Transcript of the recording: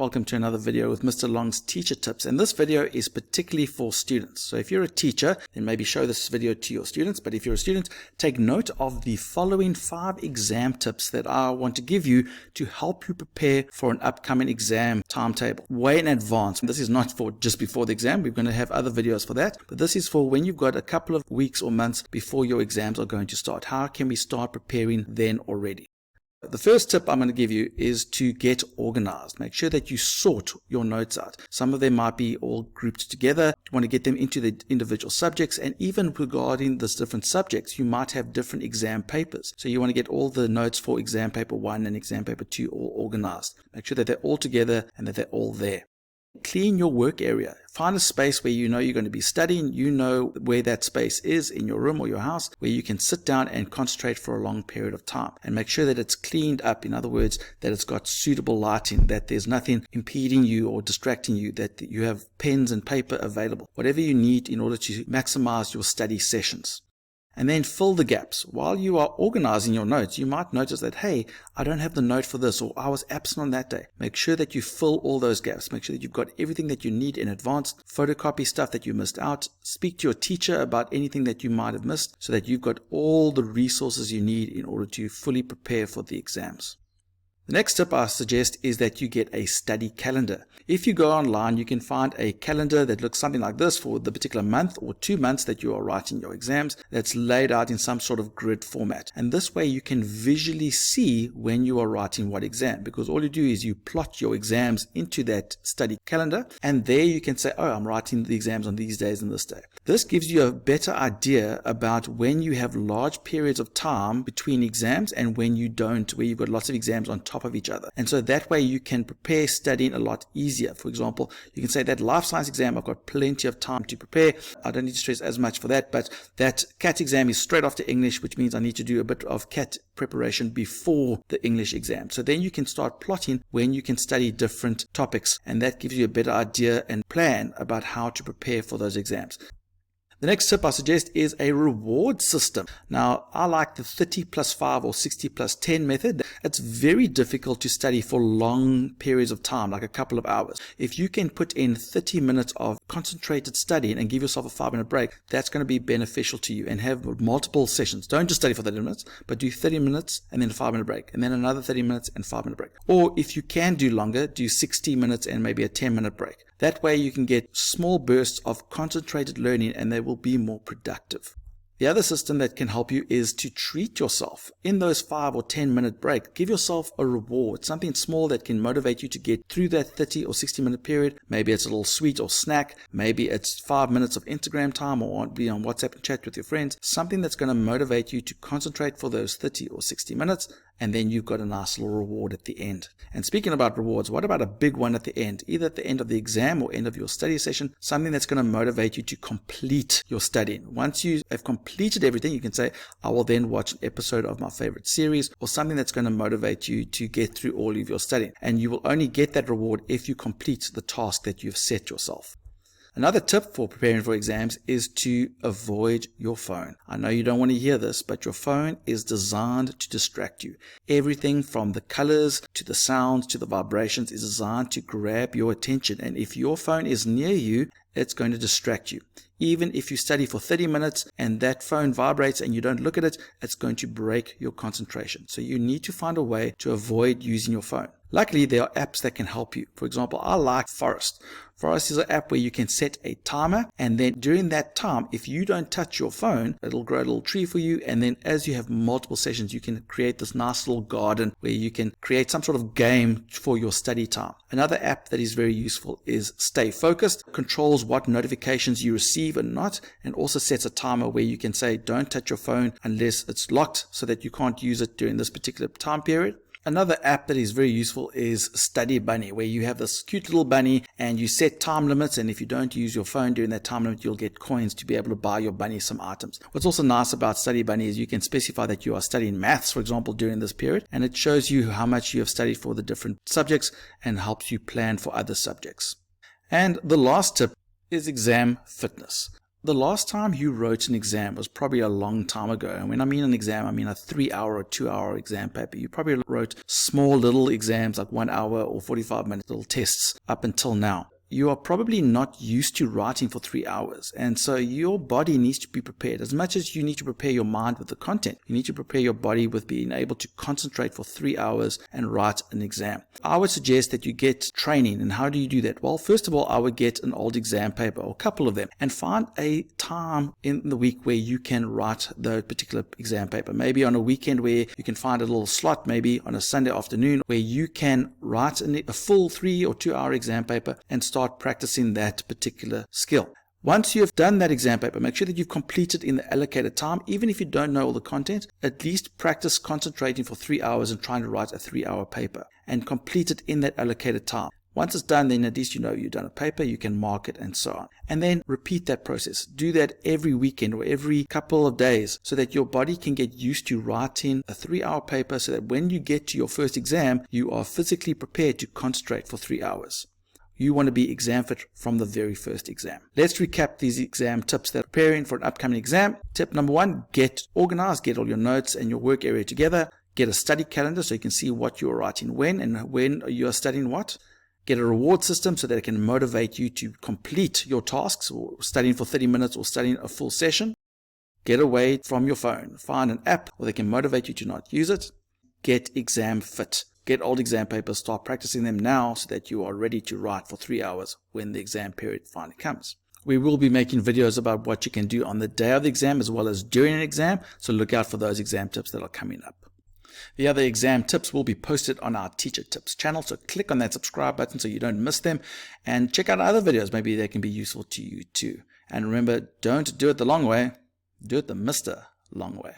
Welcome to another video with Mr. Long's teacher tips, and this video is particularly for students. So if you're a teacher, then maybe show this video to your students, but if you're a student, take note of the following 5 exam tips that I want to give you to help you prepare for an upcoming exam timetable way in advance. This is not for just before the exam. We're going to have other videos for that, but this is for when you've got a couple of weeks or months before your exams are going to start. How can we start preparing then already? The first tip I'm going to give you is to get organized. Make sure that you sort your notes out. Some of them might be all grouped together. You want to get them into the individual subjects, and even regarding the different subjects, you might have different exam papers. So you want to get all the notes for exam paper 1 and exam paper 2 all organized. Make sure that they're all together and that they're all there. Clean your work area. Find a space where you know you're going to be studying. You know where that space is in your room or your house, where you can sit down and concentrate for a long period of time. And make sure that it's cleaned up. In other words, that it's got suitable lighting, that there's nothing impeding you or distracting you, that you have pens and paper available. Whatever you need in order to maximize your study sessions. And then fill the gaps. While you are organizing your notes, you might notice that, hey, I don't have the note for this, or I was absent on that day. Make sure that you fill all those gaps. Make sure that you've got everything that you need in advance. Photocopy stuff that you missed out. Speak to your teacher about anything that you might have missed, so that you've got all the resources you need in order to fully prepare for the exams. The next tip I suggest is that you get a study calendar. If you go online, you can find a calendar that looks something like this for the particular month or 2 months that you are writing your exams, that's laid out in some sort of grid format. And this way you can visually see when you are writing what exam, because all you do is you plot your exams into that study calendar, and there you can say, oh, I'm writing the exams on these days and this day. This gives you a better idea about when you have large periods of time between exams and when you don't, where you've got lots of exams on top of each other. And so that way you can prepare studying a lot easier. For example, you can say that life science exam, I've got plenty of time to prepare. I don't need to stress as much for that, but that CAT exam is straight after English, which means I need to do a bit of CAT preparation before the English exam. So then you can start plotting when you can study different topics, and that gives you a better idea and plan about how to prepare for those exams. The next tip I suggest is a reward system. Now, I like the 30 plus 5 or 60 plus 10 method. It's very difficult to study for long periods of time, like a couple of hours. If you can put in 30 minutes of concentrated studying and give yourself a 5-minute break, that's going to be beneficial to you, and have multiple sessions. Don't just study for 30 minutes, but do 30 minutes and then a 5-minute break, and then another 30 minutes and 5-minute break. Or if you can do longer, do 60 minutes and maybe a 10-minute break. That way you can get small bursts of concentrated learning, and they will be more productive. The other system that can help you is to treat yourself. In those 5 or 10-minute break, give yourself a reward, something small that can motivate you to get through that 30 or 60-minute period. Maybe it's a little sweet or snack. Maybe it's 5 minutes of Instagram time, or be on WhatsApp and chat with your friends. Something that's going to motivate you to concentrate for those 30 or 60 minutes, and then you've got a nice little reward at the end. And speaking about rewards, what about a big one at the end? Either at the end of the exam or end of your study session, something that's going to motivate you to complete your studying. Once you have completed everything, you can say, I will then watch an episode of my favorite series, or something that's going to motivate you to get through all of your studying. And you will only get that reward if you complete the task that you've set yourself. Another tip for preparing for exams is to avoid your phone. I know you don't want to hear this, but your phone is designed to distract you. Everything from the colors to the sounds to the vibrations is designed to grab your attention. And if your phone is near you, it's going to distract you. Even if you study for 30 minutes and that phone vibrates and you don't look at it, it's going to break your concentration. So you need to find a way to avoid using your phone. Luckily, there are apps that can help you. For example, I like Forest. Forest is an app where you can set a timer, and then during that time, if you don't touch your phone, it'll grow a little tree for you. And then as you have multiple sessions, you can create this nice little garden where you can create some sort of game for your study time. Another app that is very useful is Stay Focused. It controls what notifications you receive and not, and also sets a timer where you can say, don't touch your phone unless it's locked, so that you can't use it during this particular time period. Another app that is very useful is Study Bunny, where you have this cute little bunny and you set time limits, and if you don't use your phone during that time limit, you'll get coins to be able to buy your bunny some items. What's also nice about Study Bunny is you can specify that you are studying maths, for example, during this period, and it shows you how much you have studied for the different subjects and helps you plan for other subjects. And the last tip is exam fitness. The last time you wrote an exam was probably a long time ago. And when I mean an exam, I mean a 3-hour or 2-hour exam paper. You probably wrote small little exams like 1 hour or 45-minute little tests up until now. You are probably not used to writing for 3 hours. And so your body needs to be prepared. As much as you need to prepare your mind with the content, you need to prepare your body with being able to concentrate for 3 hours and write an exam. I would suggest that you get training. And how do you do that? Well, first of all, I would get an old exam paper or a couple of them and find a time in the week where you can write the particular exam paper. Maybe on a weekend where you can find a little slot, maybe on a Sunday afternoon where you can write a full 3 or 2 hour exam paper and start practicing that particular skill. Once you have done that exam paper, make sure that you've completed in the allocated time. Even if you don't know all the content, at least practice concentrating for 3 hours and trying to write a 3-hour paper and complete it in that allocated time. Once it's done, then at least you know you've done a paper, you can mark it and so on. And then repeat that process. Do that every weekend or every couple of days so that your body can get used to writing a 3-hour paper so that when you get to your first exam, you are physically prepared to concentrate for 3 hours. You want to be exam fit from the very first exam. Let's recap these exam tips that are preparing for an upcoming exam. Tip number 1, get organized, get all your notes and your work area together. Get a study calendar so you can see what you're writing when and when you are studying what. Get a reward system so that it can motivate you to complete your tasks, or studying for 30 minutes or studying a full session. Get away from your phone. Find an app where they can motivate you to not use it. Get exam fit. Get old exam papers, start practicing them now so that you are ready to write for 3 hours when the exam period finally comes. We will be making videos about what you can do on the day of the exam as well as during an exam, so look out for those exam tips that are coming up. The other exam tips will be posted on our Teacher Tips channel, so click on that subscribe button so you don't miss them, and check out other videos. Maybe they can be useful to you too. And remember, don't do it the long way, do it the Mr. Long way.